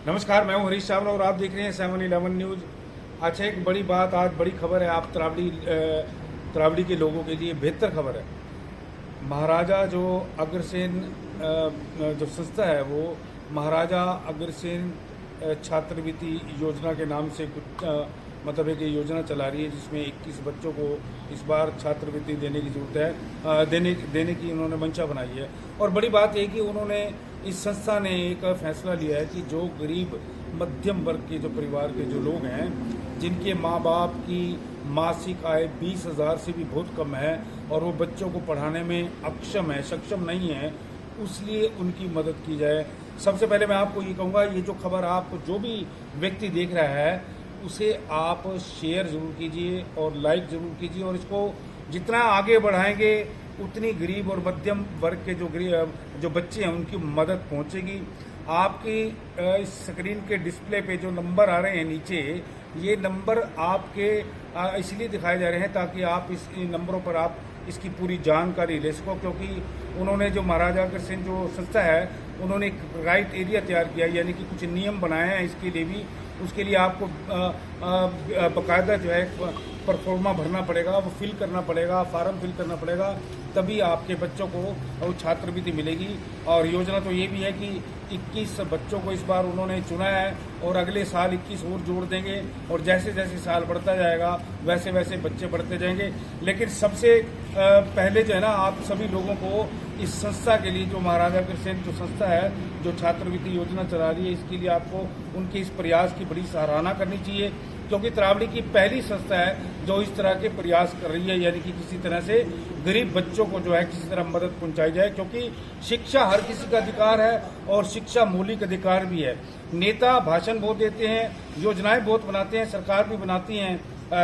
नमस्कार, मैं हूं हरीश चावला और आप देख रहे हैं 7-11 न्यूज़। अच्छा, एक बड़ी बात, आज बड़ी खबर है आप तरावड़ी के लोगों के लिए बेहतर खबर है। महाराजा जो अग्रसेन जो संस्था है वो महाराजा अग्रसेन छात्रवृत्ति योजना के नाम से कुछ मतलब एक योजना चला रही है जिसमें 21 बच्चों को इस बार छात्रवृत्ति देने की जरूरत है, देने की उन्होंने मंशा बनाई है। और बड़ी बात यह कि उन्होंने इस संस्था ने एक फैसला लिया है कि जो गरीब मध्यम वर्ग के जो परिवार के जो लोग हैं जिनके माँ बाप की मासिक आय 20,000 से भी बहुत कम है और वो बच्चों को पढ़ाने में सक्षम नहीं है, उसलिए उनकी मदद की जाए। सबसे पहले मैं आपको ये कहूँगा, ये जो खबर आप जो भी व्यक्ति देख रहा है उसे आप शेयर ज़रूर कीजिए और लाइक ज़रूर कीजिए, और इसको जितना आगे बढ़ाएंगे उतनी गरीब और मध्यम वर्ग के जो बच्चे हैं उनकी मदद पहुंचेगी। आपकी इस स्क्रीन के डिस्प्ले पे जो नंबर आ रहे हैं नीचे, ये नंबर आपके इसलिए दिखाए जा रहे हैं ताकि आप इस नंबरों पर आप इसकी पूरी जानकारी ले सको, क्योंकि उन्होंने जो महाराजा अग्रसेन जो संस्था है उन्होंने एक राइट एरिया तैयार किया, यानी कि कुछ नियम बनाए हैं इसके लिए भी। उसके लिए आपको बाकायदा जो है परफॉर्मा भरना पड़ेगा, वो फिल करना पड़ेगा, फार्म फिल करना पड़ेगा, तभी आपके बच्चों को वो छात्रवृत्ति मिलेगी। और योजना तो ये भी है कि 21 बच्चों को इस बार उन्होंने चुना है और अगले साल 21 और जोड़ देंगे, और जैसे जैसे साल बढ़ता जाएगा वैसे वैसे बच्चे बढ़ते जाएंगे। लेकिन सबसे पहले जो है ना, आप सभी लोगों को इस संस्था के लिए, जो महाराजा अग्रसेन जो संस्था है जो छात्रवृत्ति योजना चला रही है, इसके लिए आपको उनके इस प्रयास की बड़ी सराहना करनी चाहिए, क्योंकि तरावड़ी की पहली संस्था है जो इस तरह के प्रयास कर रही है, यानी कि किसी तरह से गरीब बच्चों को जो है किसी तरह मदद पहुंचाई जाए, क्योंकि शिक्षा हर किसी का अधिकार है और शिक्षा मौलिक अधिकार भी है। नेता भाषण बहुत देते हैं, योजनाएं बहुत बनाते हैं, सरकार भी बनाती हैं।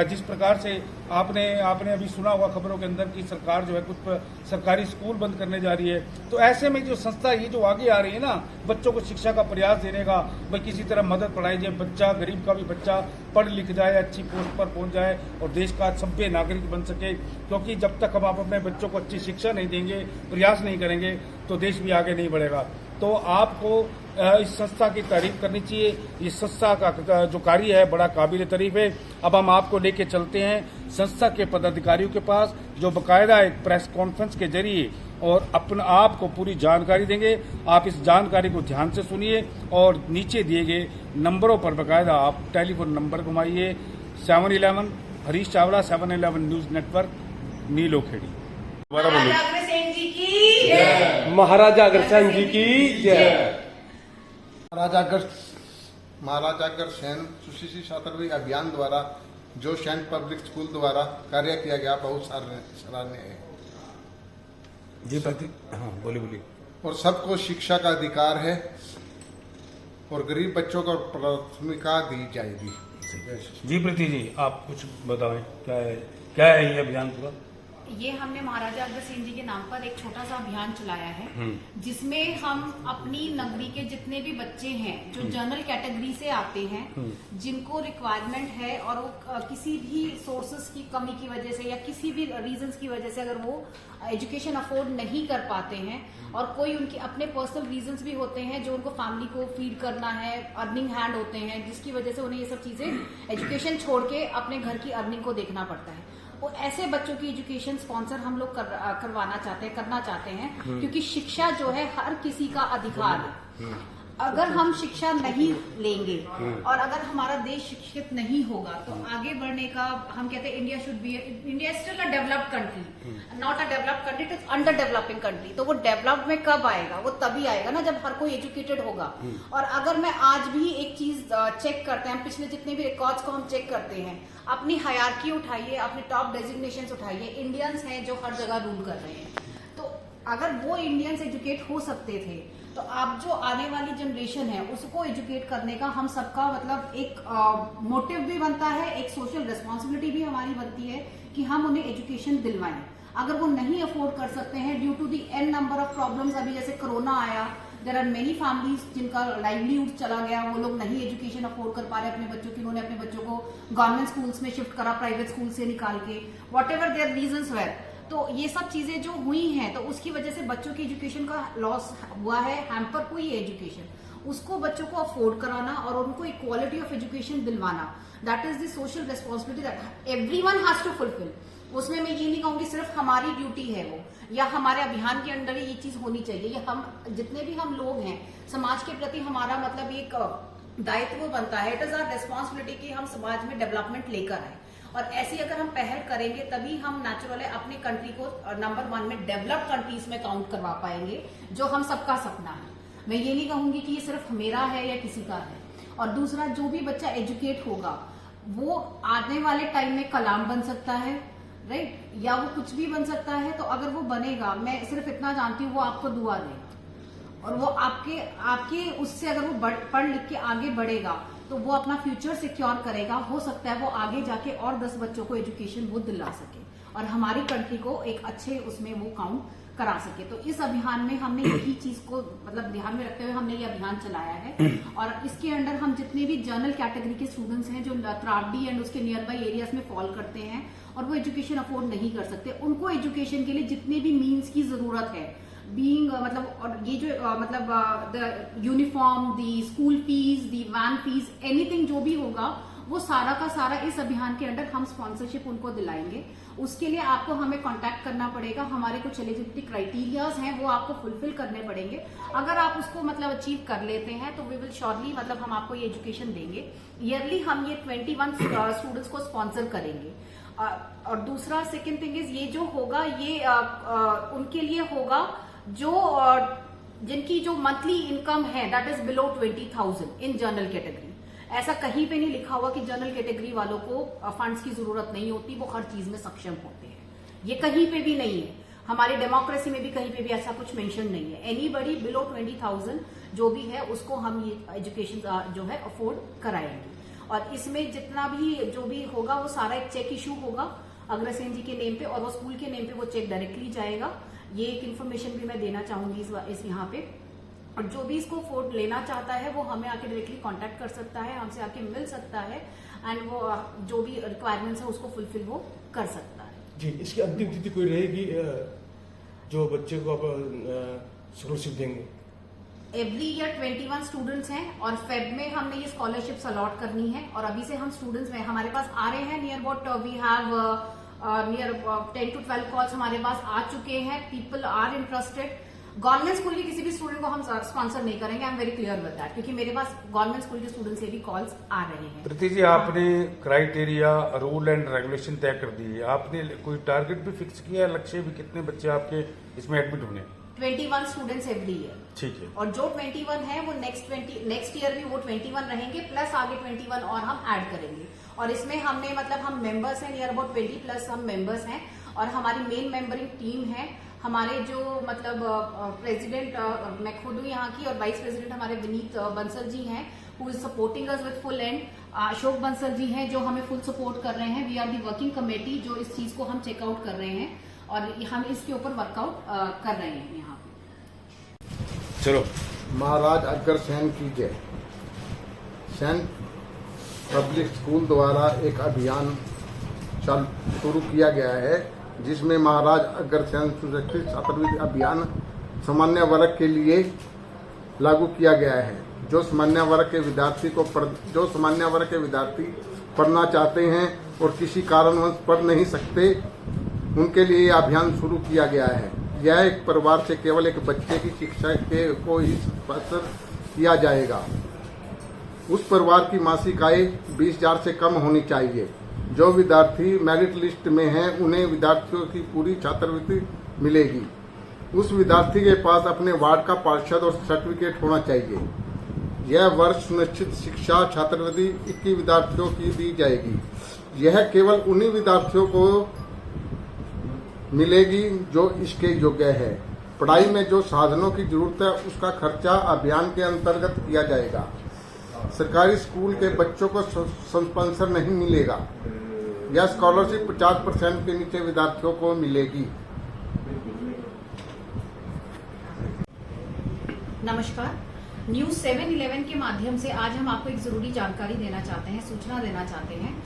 जिस प्रकार से आपने अभी सुना होगा खबरों के अंदर कि सरकार जो है कुछ सरकारी स्कूल बंद करने जा रही है, तो ऐसे में जो संस्था ये जो आगे आ रही है ना, बच्चों को शिक्षा का प्रयास देने का, भाई किसी तरह मदद पढ़ाई जाए, बच्चा गरीब का भी बच्चा पढ़ लिख जाए, अच्छी पोस्ट पर पहुंच जाए और देश का सभ्य नागरिक बन सके। क्योंकि जब तक हम आप अपने बच्चों को अच्छी शिक्षा नहीं देंगे, प्रयास नहीं करेंगे, तो देश भी आगे नहीं बढ़ेगा। तो आपको इस संस्था की तारीफ करनी चाहिए। इस संस्था का जो कार्य है बड़ा काबिल तारीफ है। अब हम आपको लेके चलते हैं संस्था के पदाधिकारियों के पास, जो बाकायदा एक प्रेस कॉन्फ्रेंस के जरिए और अपने आप को पूरी जानकारी देंगे। आप इस जानकारी को ध्यान से सुनिए और नीचे दिए गए नंबरों पर बाकायदा आप टेलीफोन नंबर घुमाइए। 7-11 हरीश चावला, 7-11 न्यूज नेटवर्क, नीलोखेड़ी। महाराजा अग्रसेन जी की जय। महाराजा अग्रसेन जी की जय। महाराजा अग्रसेन सुशिक्षित छात्रवृत्ति अभियान द्वारा जो सेंट पब्लिक स्कूल द्वारा कार्य किया गया बहुत सराहनीय है जी हाँ, बोलिए। और सबको शिक्षा का अधिकार है और गरीब बच्चों को प्राथमिकता दी जाएगी। जी प्रीति जी, आप कुछ बताएं, क्या है ये अभियान पूरा? ये हमने महाराजा अग्रसेन जी के नाम पर एक छोटा सा अभियान चलाया है, जिसमें हम अपनी नगरी के जितने भी बच्चे हैं जो जनरल कैटेगरी से आते हैं, जिनको रिक्वायरमेंट है और वो किसी भी सोर्सेस की कमी की वजह से या किसी भी रीजंस की वजह से अगर वो एजुकेशन अफोर्ड नहीं कर पाते हैं, और कोई उनके अपने पर्सनल रीजंस भी होते हैं जो उनको फैमिली को फीड करना है, अर्निंग हैंड होते हैं, जिसकी वजह से उन्हें ये सब चीजें एजुकेशन छोड़ के अपने घर की अर्निंग को देखना पड़ता है। वो ऐसे बच्चों की एजुकेशन स्पॉन्सर हम लोग करना चाहते हैं, क्योंकि शिक्षा जो है हर किसी का अधिकार है। अगर हम शिक्षा नहीं लेंगे और अगर हमारा देश शिक्षित नहीं होगा तो आगे बढ़ने का, हम कहते हैं India still a developed country, not a developed country, it is under developing country. तो वो डेवलप्ड में कब आएगा? वो तभी आएगा ना जब हर कोई एजुकेटेड होगा। और अगर मैं आज भी एक चीज चेक करते हैं, पिछले जितने भी रिकॉर्ड्स को हम चेक करते हैं, अपनी हायरार्की उठाइए, अपने टॉप डेजिग्नेशंस उठाइए, इंडियंस हैं जो हर जगह रूल कर रहे हैं। तो अगर वो इंडियंस एजुकेट हो सकते थे, तो आप जो आने वाली जनरेशन है उसको एजुकेट करने का हम सबका मतलब एक मोटिव भी बनता है, एक सोशल रिस्पॉन्सिबिलिटी भी हमारी बनती है कि हम उन्हें एजुकेशन दिलवाएं। अगर वो नहीं अफोर्ड कर सकते हैं due to the n number of problems, अभी जैसे कोरोना आया, देयर आर मेनी फैमिलीज जिनका लाइवलीहुड चला गया, वो लोग नहीं एजुकेशन अफोर्ड कर पा रहे अपने बच्चों की, उन्होंने अपने बच्चों को गवर्नमेंट स्कूल्स में शिफ्ट करा, प्राइवेट स्कूल से निकाल के, whatever their reasons were. तो ये सब चीजें जो हुई हैं तो उसकी वजह से बच्चों की एजुकेशन का लॉस हुआ है, हैम्पर हुई है एजुकेशन। उसको बच्चों को अफोर्ड कराना और उनको इक्वालिटी ऑफ एजुकेशन दिलवाना, that is the social responsibility that everyone has to fulfil. उसमें मैं ये नहीं कहूंगी सिर्फ हमारी ड्यूटी है वो, या हमारे अभियान के अंडर ये चीज होनी चाहिए। ये हम जितने भी हम लोग हैं समाज के प्रति हमारा मतलब एक दायित्व बनता है, इट इज आवर रेस्पॉन्सिबिलिटी कि हम समाज में डेवलपमेंट लेकर आए। और ऐसी अगर हम पहल करेंगे तभी हम नेचुरली अपने कंट्री को नंबर 1 में डेवलप्ड कंट्रीज में काउंट करवा पाएंगे, जो हम सबका सपना है। मैं ये नहीं कहूंगी कि ये सिर्फ मेरा है या किसी का है। और दूसरा, जो भी बच्चा एजुकेट होगा वो आने वाले टाइम में कलाम बन सकता है, राइट, या वो कुछ भी बन सकता है। तो अगर वो बनेगा, मैं सिर्फ इतना जानती हूँ, वो आपको दुआ देगा और वो आपके उससे अगर वो पढ़ लिख के आगे बढ़ेगा तो वो अपना फ्यूचर सिक्योर करेगा। हो सकता है वो आगे जाके और 10 बच्चों को एजुकेशन वो दिला सके और हमारी कंट्री को एक अच्छे उसमें वो काउंट करा सके। तो इस अभियान में हमने यही चीज को मतलब ध्यान में रखते हुए हमने ये अभियान चलाया है। और इसके अंडर हम जितने भी जनरल कैटेगरी के स्टूडेंट्स हैं जो त्रावडी एंड उसके नियर बाई एरियाज में फॉल करते हैं और वो एजुकेशन अफोर्ड नहीं कर सकते, उनको एजुकेशन के लिए जितने भी मीन्स की जरूरत है, बीइंग मतलब, और ये जो मतलब the uniform, the school fees, the van fees, anything जो भी होगा वो सारा का सारा इस अभियान के अंडर हम स्पॉन्सरशिप उनको दिलाएंगे। उसके लिए आपको हमें कांटेक्ट करना पड़ेगा, हमारे कुछ एलिजिबिलिटी क्राइटेरियाज हैं वो आपको फुलफिल करने पड़ेंगे। अगर आप उसको मतलब अचीव कर लेते हैं तो वी विल श्योरली मतलब हम आपको ये एजुकेशन देंगे। ईयरली हम ये 21 स्टूडेंट्स को स्पॉन्सर करेंगे। और दूसरा सेकेंड थिंग इज, ये जो होगा ये उनके लिए होगा जो जिनकी जो मंथली इनकम है that is below 20,000 in general category. ऐसा कहीं पे नहीं लिखा हुआ कि जनरल कैटेगरी वालों को फंड्स की जरूरत नहीं होती, वो हर चीज में सक्षम होते हैं, ये कहीं पे भी नहीं है। हमारी डेमोक्रेसी में भी कहीं पे भी ऐसा कुछ मेंशन नहीं है। एनीबडी बिलो 20,000 जो भी है उसको हम ये एजुकेशन जो है अफोर्ड कराएंगे। और इसमें जितना भी जो भी होगा वो सारा एक चेक इशू होगा अग्रसेन जी के नेम पे और वो स्कूल के नेम पे वो चेक डायरेक्टली जाएगा। ये एक इन्फॉर्मेशन भी मैं देना चाहूंगी इस यहाँ पे। और जो भी इसको अफोर्ड लेना चाहता है वो हमें आके डायरेक्टली कांटेक्ट कर सकता है, हमसे आके मिल सकता है एंड वो जो भी रिक्वायरमेंट्स है उसको फुलफिल वो कर सकता है। जी, इसकी अंतिम तिथि कोई रहेगी जो बच्चे को आप स्कॉलरशिप देंगे? एवरी ईयर 21 स्टूडेंट्स हैं और फेब में हमने ये स्कॉलरशिप्स अलॉट करनी है। और अभी से हम स्टूडेंट्स में हमारे पास आ रहे हैं, near about we have near 10 to 12 calls हमारे पास आ चुके हैं। People are interested. Government school के किसी भी स्टूडेंट को हम स्पॉन्सर नहीं करेंगे, I am very clear with that, क्योंकि मेरे पास गवर्नमेंट स्कूल के स्टूडेंट से भी कॉल्स आ रहे हैं। प्रीति जी, आपने क्राइटेरिया, रूल एंड रेगुलेशन तय कर दी है, आपने कोई टारगेट भी फिक्स किया है, लक्ष्य भी, कितने बच्चे आपके इसमें एडमिट होने? 21 स्टूडेंट्स एवरी ईयर। ठीक है। और जो 21 है वो नेक्स्ट ईयर भी वो 21 रहेंगे, प्लस आगे 21 और हम ऐड करेंगे। और इसमें हमने मतलब हम मेंबर्स हैं नियर अबाउट 20+ हम मेंबर्स हैं और हमारी मेन मेंबरिंग टीम है। हमारे जो मतलब प्रेसिडेंट मैं खुद हूँ यहाँ की और वाइस प्रेसिडेंट हमारे विनीत बंसल जी हैं who is supporting us with full and. Ashok Bansal ji हैं जो हमें फुल सपोर्ट कर रहे हैं। We are the working committee जो इस चीज को हम चेकआउट कर रहे हैं और हम इसके ऊपर वर्कआउट कर रहे हैं यहाँ पे। चलो। महाराज अग्रसेन की जय। सेंट पब्लिक स्कूल द्वारा एक अभियान शुरू किया गया है जिसमें महाराज अग्रसेन सुरक्षित छात्रवृत्ति अभियान सामान्य वर्ग के लिए लागू किया गया है। जो सामान्य वर्ग के विद्यार्थी पढ़ना चाहते हैं और किसी कारणवश पढ़ नहीं सकते, उनके लिए यह अभियान शुरू किया गया है। यह एक परिवार से केवल एक बच्चे की शिक्षा को ही स्पॉन्सर किया जाएगा। उस परिवार की मासिक आय 20,000 से कम होनी चाहिए। जो विद्यार्थी मेरिट लिस्ट में हैं उन्हें विद्यार्थियों की पूरी छात्रवृत्ति मिलेगी। उस विद्यार्थी के पास अपने वार्ड का पार्षद और सर्टिफिकेट होना चाहिए। यह वर्ष सुनिश्चित शिक्षा छात्रवृत्ति 21 विद्यार्थियों की दी जाएगी। यह केवल उन्हीं विद्यार्थियों को मिलेगी जो इसके योग्य है। पढ़ाई में जो साधनों की जरूरत है उसका खर्चा अभियान के अंतर्गत किया जाएगा। सरकारी स्कूल के बच्चों को स्पॉन्सर नहीं मिलेगा। यह स्कॉलरशिप 50% के नीचे विद्यार्थियों को मिलेगी। नमस्कार, न्यूज 7/11 के माध्यम से आज हम आपको एक जरूरी जानकारी देना चाहते हैं, सूचना देना चाहते हैं।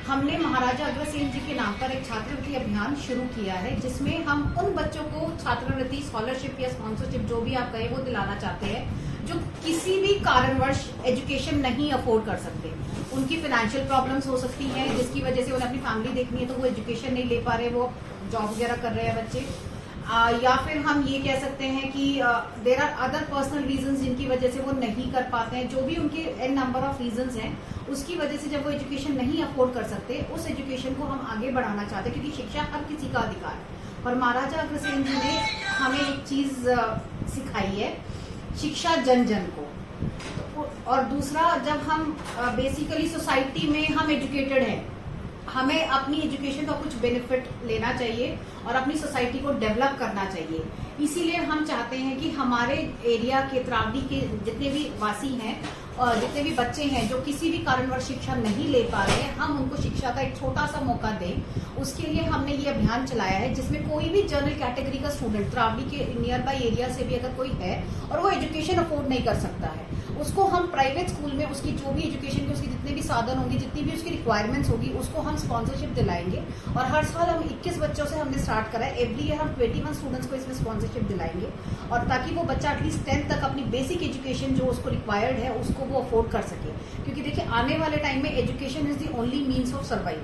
हमने महाराजा अग्रसेन जी के नाम पर एक छात्रवृत्ति अभियान शुरू किया है जिसमें हम उन बच्चों को छात्रवृत्ति, स्कॉलरशिप या स्पॉन्सरशिप जो भी आप कहें वो दिलाना चाहते हैं जो किसी भी कारणवश एजुकेशन नहीं अफोर्ड कर सकते। उनकी फाइनेंशियल प्रॉब्लम्स हो सकती हैं जिसकी वजह से उन्हें अपनी फैमिली देखनी है, तो वो एजुकेशन नहीं ले पा रहे, वो जॉब वगैरह कर रहे हैं बच्चे। या फिर हम ये कह सकते हैं कि there are other personal reasons जिनकी वजह से वो नहीं कर पाते हैं। जो भी उनके एन नंबर ऑफ रीजंस हैं, उसकी वजह से जब वो एजुकेशन नहीं अफोर्ड कर सकते, उस एजुकेशन को हम आगे बढ़ाना चाहते हैं, क्योंकि शिक्षा हर किसी का अधिकार है। और महाराजा अग्रसेन जी ने हमें एक चीज सिखाई है, शिक्षा जन जन को। और दूसरा, जब हम बेसिकली सोसाइटी में हम एजुकेटेड हैं, हमें अपनी एजुकेशन का कुछ बेनिफिट लेना चाहिए और अपनी सोसाइटी को डेवलप करना चाहिए। इसीलिए हम चाहते हैं कि हमारे एरिया के तरावड़ी के जितने भी वासी हैं और जितने भी बच्चे हैं जो किसी भी कारणवश शिक्षा नहीं ले पा रहे हैं, हम उनको शिक्षा का एक छोटा सा मौका दें। उसके लिए हमने ये अभियान चलाया है, जिसमें कोई भी जनरल कैटेगरी का स्टूडेंट तरावड़ी के नियर बाई एरिया से भी अगर कोई है और वो एजुकेशन अफोर्ड नहीं कर सकता है, उसको हम प्राइवेट स्कूल में उसकी जो भी एजुकेशन के उसके जितने भी साधन होंगे, जितनी भी उसकी रिक्वायरमेंट्स होगी, उसको हम स्पॉन्सरशिप दिलाएंगे। और हर साल हम 21 बच्चों से हमने स्टार्ट करा है, एवरी ईयर हम 21 स्टूडेंट्स को इसमें स्पॉन्सरशिप दिलाएंगे, और ताकि वो बच्चा एटलीस्ट 10th तक अपनी बेसिक एजुकेशन जो उसको रिक्वायर्ड है उसको वो अफोर्ड कर सके। क्योंकि देखिए, आने वाले टाइम में education is the only means of survival.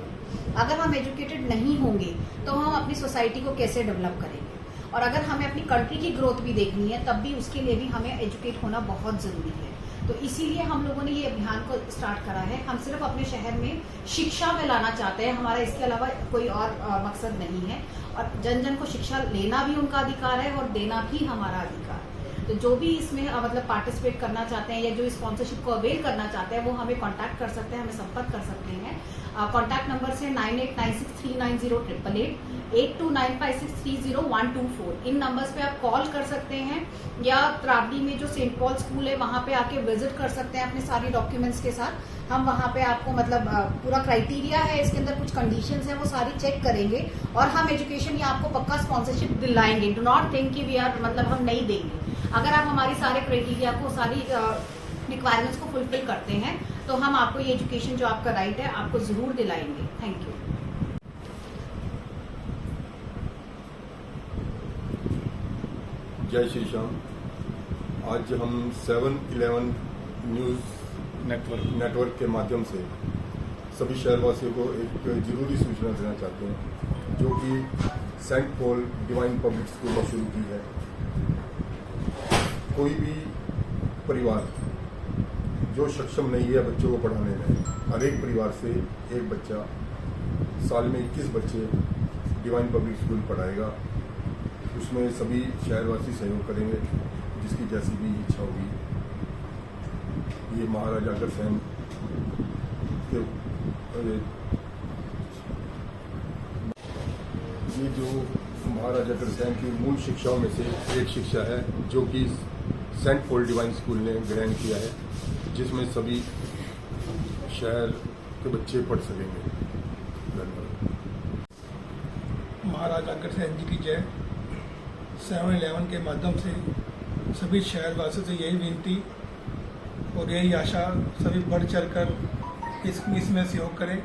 अगर हम एजुकेटेड नहीं होंगे तो हम अपनी सोसाइटी को कैसे डेवलप करेंगे, और अगर हमें अपनी कंट्री की ग्रोथ भी देखनी है, तब भी उसके लिए भी हमें एजुकेट होना बहुत जरूरी है। तो इसीलिए हम लोगों ने ये अभियान को स्टार्ट करा है। हम सिर्फ अपने शहर में शिक्षा में लाना चाहते हैं, हमारा इसके अलावा कोई और मकसद नहीं है। और जन जन को शिक्षा लेना भी उनका अधिकार है और देना भी हमारा अधिकार है। तो जो भी इसमें मतलब पार्टिसिपेट करना चाहते हैं या जो स्पॉन्सरशिप को अवेल करना चाहते हैं, वो हमें कांटेक्ट कर सकते हैं, हमें संपर्क कर सकते हैं। कांटेक्ट नंबर से 9896390888, 8295630124। इन नंबर्स पे आप कॉल कर सकते हैं, या तरावड़ी में जो सेंट पॉल स्कूल है वहां पे आके विजिट कर सकते हैं अपने सारे डॉक्यूमेंट्स के साथ। हम वहां पे आपको मतलब पूरा क्राइटेरिया है, इसके अंदर कुछ कंडीशंस हैं, वो सारी चेक करेंगे और हम एजुकेशन या आपको पक्का स्पॉन्सरशिप दिलाएंगे। डू नॉट थिंक कि वी आर मतलब हम नहीं देंगे। अगर आप हमारी सारे क्राइटेरिया को, सारी रिक्वायरमेंट्स को फुलफिल करते हैं, तो हम आपको ये एजुकेशन जो आपका राइट है आपको जरूर दिलाएंगे। Thank you. जय श्री श्याम। आज हम 7/11 न्यूज़ नेटवर्क के माध्यम से सभी शहरवासियों को एक जरूरी सूचना देना चाहते हैं, जो कि Saint Paul Divine Public School में शुरू की है। कोई भी परिवार जो सक्षम नहीं है बच्चों को पढ़ाने में, हर एक परिवार से एक बच्चा, साल में 21 बच्चे डिवाइन पब्लिक स्कूल पढ़ाएगा। उसमें सभी शहरवासी सहयोग करेंगे, जिसकी जैसी भी इच्छा होगी। ये महाराजा अग्रसेन के ये जो महाराजा अग्रसेन की मूल शिक्षाओं में से एक शिक्षा है, जो कि सेंट पॉल डिवाइन स्कूल ने ग्रहण किया है, जिसमें सभी शहर के बच्चे पढ़ सकेंगे। धन्यवाद। महाराजा अग्रसेन जी की जय। 7/11 के माध्यम से सभी शहरवासियों से यही विनती और यही आशा, सभी बढ़ चढ़कर इसमें सहयोग करें।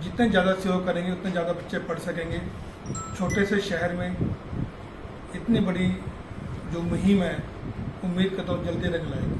जितने ज़्यादा सहयोग करेंगे उतने ज़्यादा बच्चे पढ़ सकेंगे। छोटे से शहर में इतनी बड़ी जो मुहिम है, उम्मीद करता हूँ जल्दी रंग लाएगी।